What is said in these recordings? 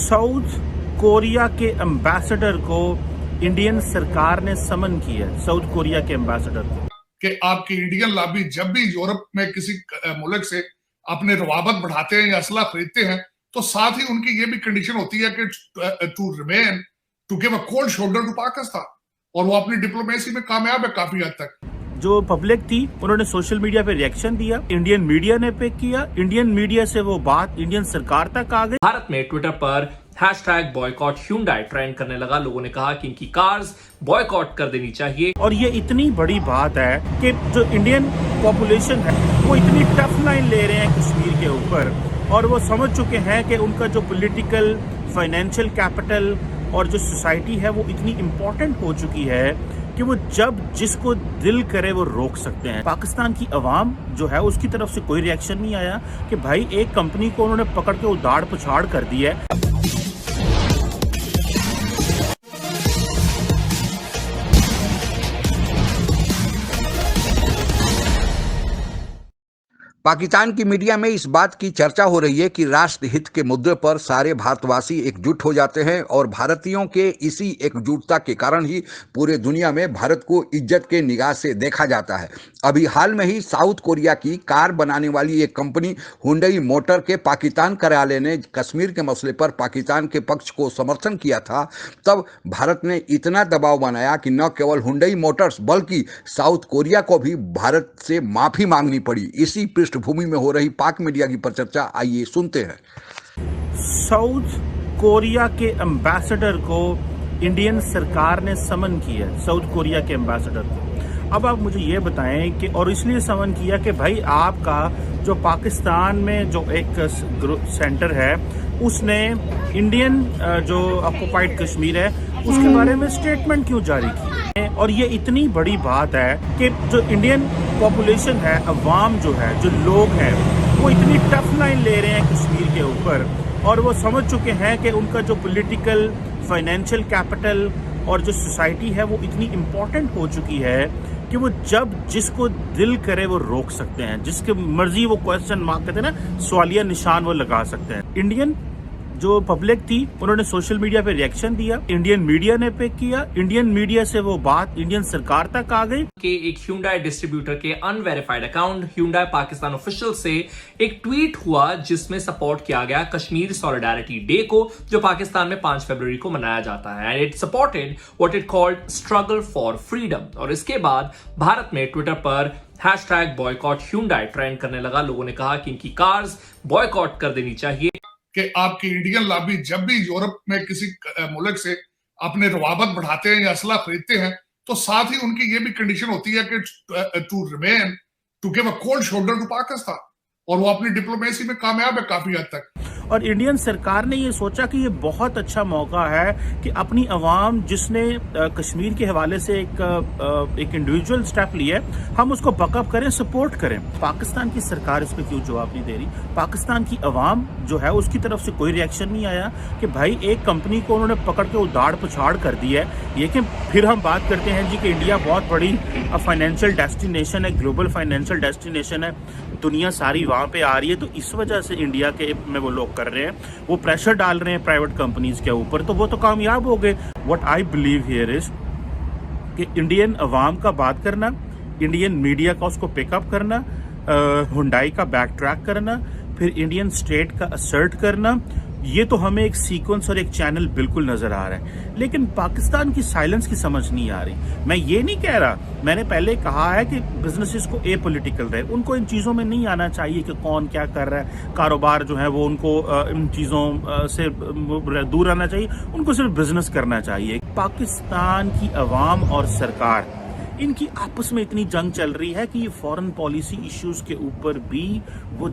South Korea के ambassador को Indian सरकार ने समन किया है। साउथ कोरिया के एम्बेसडर को कि आपकी इंडियन लॉबी जब भी यूरोप में किसी मुल्क से अपने रवाबत बढ़ाते हैं या असला खरीदते हैं तो साथ ही उनकी ये भी कंडीशन होती है कि to remain to give a cold shoulder to Pakistan, और वो अपनी डिप्लोमेसी में कामयाब है काफी हद तक। जो पब्लिक थी उन्होंने सोशल मीडिया पे रिएक्शन दिया, इंडियन मीडिया ने पिक किया, इंडियन मीडिया से वो बात इंडियन सरकार तक आ गई। भारत में ट्विटर पर हैशटैग बॉयकॉट ह्यूंडई ट्रेंड करने लगा। लोगों ने कहा कि इनकी कार्स बॉयकॉट कर देनी चाहिए। और ये इतनी बड़ी बात है कि जो इंडियन पॉपुलेशन है वो इतनी टफ लाइन ले रहे हैं कश्मीर के ऊपर, और वो समझ चुके हैं कि उनका जो पॉलिटिकल फाइनेंशियल कैपिटल और जो सोसाइटी है वो इतनी इम्पोर्टेंट हो चुकी है कि वो जब जिसको दिल करे वो रोक सकते हैं। पाकिस्तान की अवाम जो है उसकी तरफ से कोई रिएक्शन नहीं आया कि भाई एक कंपनी को उन्होंने पकड़ के उधाड़ पुछाड़ कर दी है। पाकिस्तान की मीडिया में इस बात की चर्चा हो रही है कि राष्ट्र हित के मुद्दे पर सारे भारतवासी एकजुट हो जाते हैं और भारतीयों के इसी एकजुटता के कारण ही पूरे दुनिया में भारत को इज्जत के निगाह से देखा जाता है। अभी हाल में ही साउथ कोरिया की कार बनाने वाली एक कंपनी हुंडई मोटर के पाकिस्तान कार्यालय ने कश्मीर के मसले पर पाकिस्तान के पक्ष को समर्थन किया था। तब भारत ने इतना दबाव बनाया कि न केवल हुंडई मोटर्स बल्कि साउथ कोरिया को भी भारत से माफी मांगनी पड़ी। इसी पृष्ठभूमि में हो रही पाक मीडिया की परिचर्चा आइए सुनते हैं। साउथ कोरिया के एम्बेसडर को इंडियन सरकार ने समन किया है, साउथ कोरिया के एम्बेसडर को। अब आप मुझे ये बताएं कि, और इसलिए समन किया कि भाई आपका जो पाकिस्तान में जो एक सेंटर है उसने इंडियन जो ऑक्युपाइड कश्मीर है उसके बारे में स्टेटमेंट क्यों जारी की है। और ये इतनी बड़ी बात है कि जो इंडियन पॉपुलेशन है, अवाम जो है, जो लोग हैं, वो इतनी टफ लाइन ले रहे हैं कश्मीर के ऊपर, और वो समझ चुके हैं कि उनका जो पॉलिटिकल फाइनेंशियल कैपिटल और जो सोसाइटी है वो इतनी इम्पोर्टेंट हो चुकी है कि वो जब जिसको दिल करे वो रोक सकते हैं, जिसके मर्जी वो क्वेश्चन मार्क कहते हैं ना, सवालिया निशान वो लगा सकते हैं। इंडियन जो पब्लिक थी उन्होंने सोशल मीडिया पे रिएक्शन दिया, इंडियन मीडिया ने पिक किया, इंडियन मीडिया से वो बात इंडियन सरकार तक आ गई कि एक ह्यूंडई डिस्ट्रीब्यूटर के unverified account Hyundai Pakistan official से एक ट्वीट हुआ जिसमें सपोर्ट किया गया कश्मीर सॉलिडारिटी डे को, जो पाकिस्तान में 5 फरवरी को मनाया जाता है। And it supported what it called struggle for freedom. और इसके बाद भारत में ट्विटर पर हैशटैग बॉयकॉट ह्यूंडई ट्रेंड करने लगा। लोगों ने कहा कि इनकी कार्स बॉयकॉट कर देनी चाहिए। कि आपकी इंडियन लॉबी जब भी यूरोप में किसी मुल्क से अपने रवाबत बढ़ाते हैं या असला खरीदते हैं तो साथ ही उनकी ये भी कंडीशन होती है कि to remain to give a cold shoulder to Pakistan, और वो अपनी डिप्लोमेसी में कामयाब है काफी हद तक। और इंडियन सरकार ने ये सोचा कि ये बहुत अच्छा मौका है कि अपनी अवाम जिसने कश्मीर के हवाले से एक इंडिविजुअल स्टेप लिया है, हम उसको बकअप करें, सपोर्ट करें। पाकिस्तान की सरकार इस पर क्यों जवाब नहीं दे रही? पाकिस्तान की अवाम जो है उसकी तरफ से कोई रिएक्शन नहीं आया कि भाई एक कंपनी को उन्होंने पकड़ के उधाड़ पुछाड़ कर दी है। लेकिन फिर हम बात करते हैं जी कि इंडिया बहुत बड़ी फाइनेंशियल डेस्टिनेशन है, ग्लोबल फाइनेंशियल डेस्टिनेशन है, दुनिया सारी वहाँ पे आ रही है, तो इस वजह से इंडिया के में वो लोग कर रहे हैं, वो प्रेशर डाल रहे हैं प्राइवेट कंपनीज के ऊपर, तो वो तो कामयाब हो गए। What I believe here is कि इंडियन अवाम का बात करना, इंडियन मीडिया का उसको पिकअप करना, हुंडई का बैक ट्रैक करना, फिर इंडियन स्टेट का असर्ट करना, ये तो हमें एक सीक्वेंस और एक चैनल बिल्कुल नजर आ रहा है। लेकिन पाकिस्तान की साइलेंस की समझ नहीं आ रही। मैं ये नहीं कह रहा, मैंने पहले कहा है कि बिजनेसेस को ए पॉलिटिकल रहे, उनको इन चीज़ों में नहीं आना चाहिए कि कौन क्या कर रहा है, कारोबार जो है वो उनको इन चीज़ों से दूर रहना चाहिए, उनको सिर्फ बिजनेस करना चाहिए। पाकिस्तान की अवाम और सरकार, इनकी आपस में इतनी जंग चल रही है कि ये फॉरेन पॉलिसी इश्यूज के ऊपर भी वो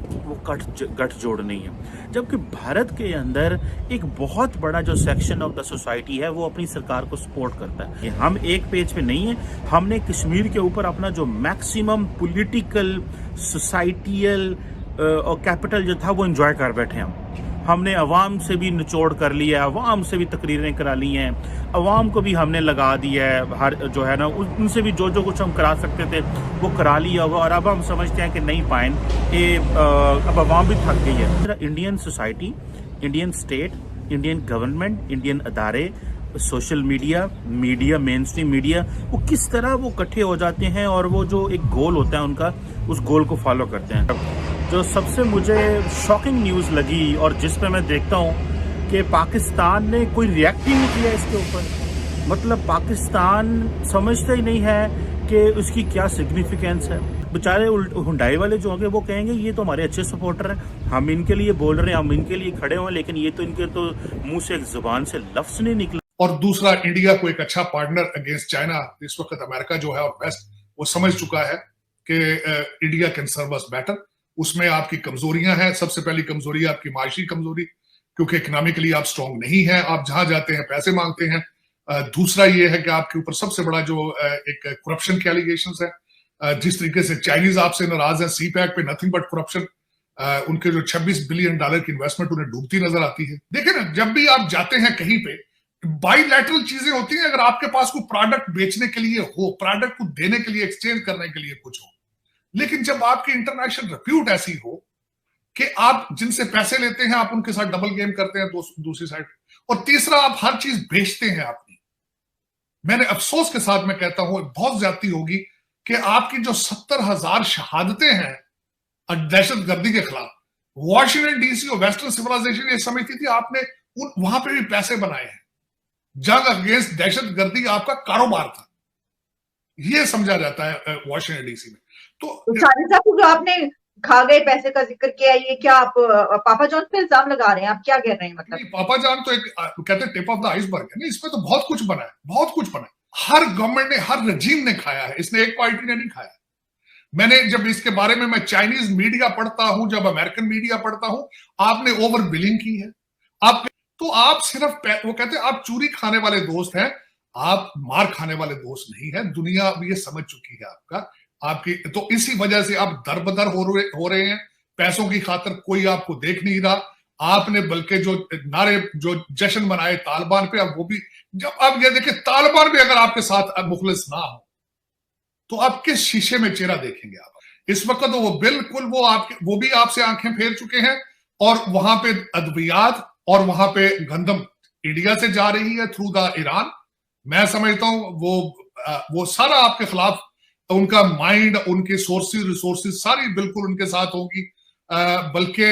गठजोड़ नहीं है। जबकि भारत के अंदर एक बहुत बड़ा जो सेक्शन ऑफ द सोसाइटी है वो अपनी सरकार को सपोर्ट करता है। हम एक पेज पे नहीं है, हमने कश्मीर के ऊपर अपना जो मैक्सिमम पॉलिटिकल, सोसाइटियल और कैपिटल जो था वो एंजॉय कर बैठे हम। हमने अवाम से भी निचोड़ कर लिया है, अवाम से भी तकरीरें करा ली हैं, अवाम को भी हमने लगा दिया है, हर जो है ना उनसे भी जो कुछ हम करा सकते थे वो करा लिया हुआ। और अब हम समझते हैं कि नहीं पाएं, अब अवाम भी थक गई है। Indian society, Indian state Indian government, Indian अदारे, social media, media, mainstream media, वो किस तरह वो इकट्ठे हो जाते हैं और वो जो एक गोल होता है उनका, उस गोल को फॉलो करते हैं। जो सबसे मुझे शॉकिंग न्यूज़ लगी और जिस पे मैं देखता हूँ कि पाकिस्तान ने कोई रिएक्ट ही नहीं किया इसके ऊपर। मतलब पाकिस्तान समझता ही नहीं है कि उसकी क्या सिग्निफिकेंस है। बेचारे हुंडई वाले जो होंगे वो कहेंगे ये तो हमारे अच्छे सपोर्टर हैं, हम इनके लिए बोल रहे हैं, हम इनके लिए खड़े हुए, लेकिन ये तो इनके तो मुंह से एक जुबान से लफ्ज नहीं निकला। और दूसरा, इंडिया को एक अच्छा पार्टनर अगेंस्ट चाइना, इस वक्त अमेरिका जो है और वेस्ट, वो समझ चुका है कि India can serve us better. उसमें आपकी कमजोरियां हैं। सबसे पहली कमजोरी आपकी माशी कमजोरी, क्योंकि इकोनॉमिकली आप स्ट्रांग नहीं है, आप जहां जाते हैं पैसे मांगते हैं। दूसरा ये है कि आपके ऊपर सबसे बड़ा जो एक करप्शन के एलिगेशंस है। जिस तरीके से चाइनीज आपसे नाराज है, सी पैक पे नथिंग बट करप्शन। उनके जो $26 बिलियन की इन्वेस्टमेंट उन्हें डूबती नजर आती है। देखिए ना, जब भी आप जाते हैं कहीं पे, बाइलैटरल चीजें होती हैं। अगर आपके पास कोई प्रोडक्ट बेचने के लिए हो, प्रोडक्ट को देने के लिए, एक्सचेंज करने के लिए कुछ हो, लेकिन जब आपकी इंटरनेशनल रिप्यूट ऐसी हो कि आप जिनसे पैसे लेते हैं आप उनके साथ डबल गेम करते हैं दूसरी साइड, और तीसरा आप हर चीज बेचते हैं अपनी। मैंने अफसोस के साथ मैं कहता हूं, बहुत ज्यादती होगी कि आपकी जो 70,000 शहादतें हैं दहशतगर्दी के खिलाफ, वॉशिंगटन डीसी और वेस्टर्न सिविलाइजेशन ये समझती थी आपने वहां पे भी पैसे बनाए हैं। जंग अगेंस्ट दहशतगर्दी आपका कारोबार था, ये समझा जाता है वॉशिंगटन डीसी में। तो साजिद साहब, जो आपने खा गए पैसे का जिक्र किया, ये क्या आप पापा जॉन पे इल्जाम लगा रहे हैं? आप क्या कह रहे हैं? मतलब पापा जॉन तो एक कहते हैं टिप ऑफ द आइसबर्ग है ना, इसमें तो बहुत कुछ बना है, बहुत कुछ बना है। हर गवर्नमेंट ने, हर रजीम ने खाया है, इसने एक पार्टी ने नहीं खाया। मैंने जब इसके बारे में मैं चाइनीज मीडिया पढ़ता हूं, जब अमेरिकन मीडिया पढ़ता हूं, आपने ओवर बिलिंग की है। आप सिर्फ वो कहते हैं आप चूरी खाने वाले दोस्त हैं, आप मार खाने वाले दोस्त नहीं है। दुनिया अब ये समझ चुकी है आपकी, तो इसी वजह से आप दरबदर हो रहे हैं। पैसों की खातिर कोई आपको देख नहीं रहा। आपने बल्कि जो नारे, जो जश्न मनाए तालिबान पे, अब वो भी, जब आप ये देखिए तालिबान भी अगर आपके साथ मुखलिस ना हो तो आप किस शीशे में चेहरा देखेंगे आप? इस वक्त तो वो बिल्कुल वो भी आपसे आंखें फेर चुके हैं, और वहां पे अद्वियात और वहां पे गंदम इंडिया से जा रही है थ्रू द ईरान। मैं समझता हूं वो सारा आपके खिलाफ, उनका माइंड, उनके सोर्सेज, रिसोर्सेज सारी बिल्कुल उनके साथ होगी। बल्कि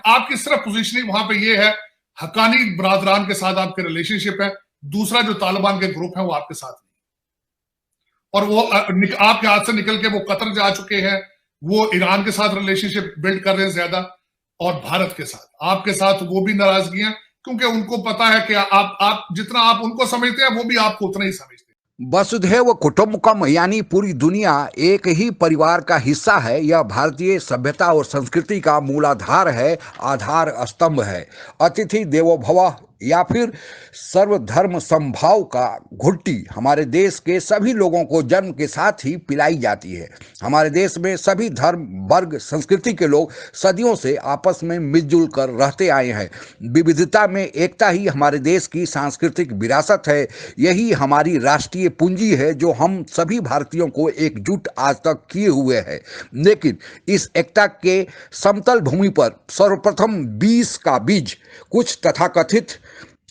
आपकी सिर्फ पोजीशनिंग वहां पे ये है, हकानी बरादरान के साथ आपके रिलेशनशिप है। दूसरा जो तालिबान के ग्रुप है वो आपके साथ नहीं, और वो आपके हाथ से निकल के वो कतर जा चुके हैं। वो ईरान के साथ रिलेशनशिप बिल्ड कर रहे हैं ज्यादा, और भारत के साथ, आपके साथ वो भी नाराजगियां, क्योंकि उनको पता है कि आप जितना आप उनको समझते हैं वो भी आपको उतना ही समझते हैं। वसुधैव कुटुंबकम यानी पूरी दुनिया एक ही परिवार का हिस्सा है। यह भारतीय सभ्यता और संस्कृति का मूलाधार है, आधार स्तंभ है। अतिथि देवो भव या फिर सर्वधर्म समभाव का घुट्टी हमारे देश के सभी लोगों को जन्म के साथ ही पिलाई जाती है। हमारे देश में सभी धर्म, वर्ग, संस्कृति के लोग सदियों से आपस में मिलजुल कर रहते आए हैं। विविधता में एकता ही हमारे देश की सांस्कृतिक विरासत है। यही हमारी राष्ट्रीय पूंजी है जो हम सभी भारतीयों को एकजुट आज तक किए हुए है। लेकिन इस एकता के समतल भूमि पर सर्वप्रथम 20 का बीज कुछ तथाकथित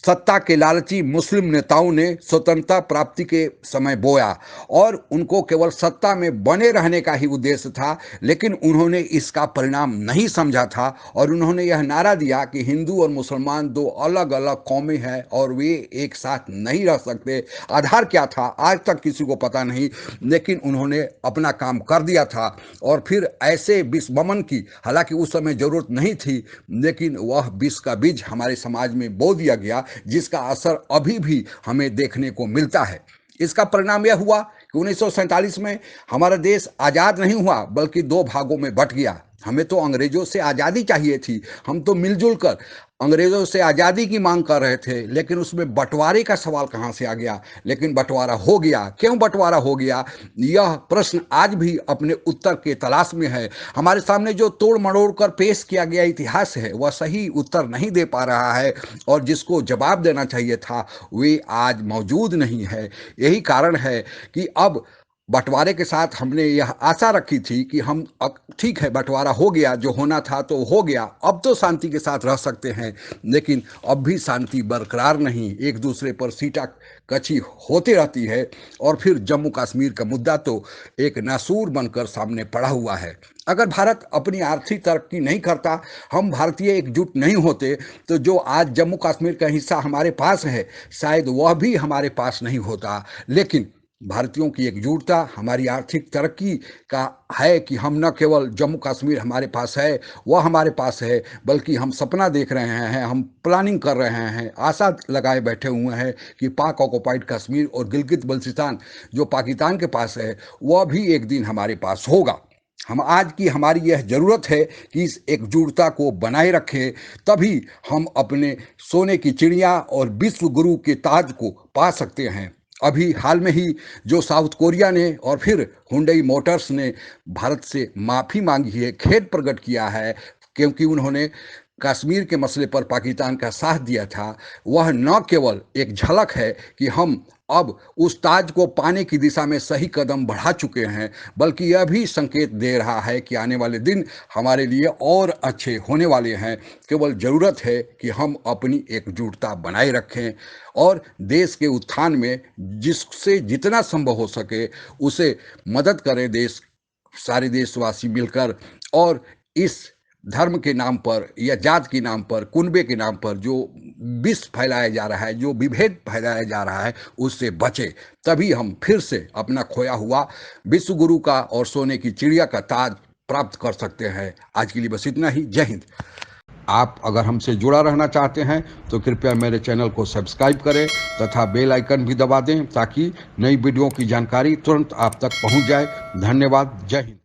सत्ता के लालची मुस्लिम नेताओं ने स्वतंत्रता प्राप्ति के समय बोया, और उनको केवल सत्ता में बने रहने का ही उद्देश्य था। लेकिन उन्होंने इसका परिणाम नहीं समझा था, और उन्होंने यह नारा दिया कि हिंदू और मुसलमान दो अलग अलग कौमें हैं और वे एक साथ नहीं रह सकते। आधार क्या था आज तक किसी को पता नहीं, लेकिन उन्होंने अपना काम कर दिया था। और फिर ऐसे विष वमन की, हालांकि उस समय जरूरत नहीं थी, लेकिन वह विष का बीज हमारे समाज में बो दिया गया, जिसका असर अभी भी हमें देखने को मिलता है। इसका परिणाम यह हुआ कि 1947 में हमारा देश आज़ाद नहीं हुआ, बल्कि 2 भागों में बंट गया। हमें तो अंग्रेजों से आज़ादी चाहिए थी, हम तो मिलजुल कर अंग्रेजों से आज़ादी की मांग कर रहे थे, लेकिन उसमें बंटवारे का सवाल कहाँ से आ गया? लेकिन बंटवारा हो गया। क्यों बंटवारा हो गया, यह प्रश्न आज भी अपने उत्तर के तलाश में है। हमारे सामने जो तोड़ मड़ोड़ कर पेश किया गया इतिहास है, वह सही उत्तर नहीं दे पा रहा है, और जिसको जवाब देना चाहिए था वे आज मौजूद नहीं है। यही कारण है कि अब बंटवारे के साथ हमने यह आशा रखी थी कि हम अब ठीक है, बंटवारा हो गया, जो होना था तो हो गया, अब तो शांति के साथ रह सकते हैं। लेकिन अब भी शांति बरकरार नहीं, एक दूसरे पर सीटा कची होती रहती है और फिर जम्मू कश्मीर का मुद्दा तो एक नासूर बनकर सामने पड़ा हुआ है। अगर भारत अपनी आर्थिक तरक्की नहीं करता, हम भारतीय एकजुट नहीं होते, तो जो आज जम्मू कश्मीर का हिस्सा हमारे पास है शायद वह भी हमारे पास नहीं होता। लेकिन भारतीयों की एकजुटता हमारी आर्थिक तरक्की का है कि हम न केवल जम्मू कश्मीर हमारे पास है, वह हमारे पास है, बल्कि हम सपना देख रहे हैं, हम प्लानिंग कर रहे हैं, आशा लगाए बैठे हुए हैं कि पाक ऑक्युपाइड कश्मीर और गिलगित बल्चिस्तान जो पाकिस्तान के पास है वह भी एक दिन हमारे पास होगा। हम आज की हमारी यह ज़रूरत है कि इस एकजुटता को बनाए रखें, तभी हम अपने सोने की चिड़िया और विश्व गुरु के ताज को पा सकते हैं। अभी हाल में ही जो साउथ कोरिया ने और फिर हुंडई मोटर्स ने भारत से माफ़ी मांगी है, खेद प्रकट किया है, क्योंकि उन्होंने कश्मीर के मसले पर पाकिस्तान का साथ दिया था, वह न केवल एक झलक है कि हम अब उस ताज को पाने की दिशा में सही कदम बढ़ा चुके हैं, बल्कि यह भी संकेत दे रहा है कि आने वाले दिन हमारे लिए और अच्छे होने वाले हैं। केवल ज़रूरत है कि हम अपनी एकजुटता बनाए रखें और देश के उत्थान में जिससे जितना संभव हो सके उसे मदद करें, सारे देशवासी मिलकर। और इस धर्म के नाम पर या जात के नाम पर, कुनबे के नाम पर जो विष फैलाया जा रहा है, जो विभेद फैलाया जा रहा है, उससे बचे, तभी हम फिर से अपना खोया हुआ विश्व गुरु का और सोने की चिड़िया का ताज प्राप्त कर सकते हैं। आज के लिए बस इतना ही। जय हिंद। आप अगर हमसे जुड़ा रहना चाहते हैं तो कृपया मेरे चैनल को सब्सक्राइब करें तथा बेल आइकन भी दबा दें, ताकि नई वीडियो की जानकारी तुरंत आप तक पहुंच जाए। धन्यवाद। जय हिंद।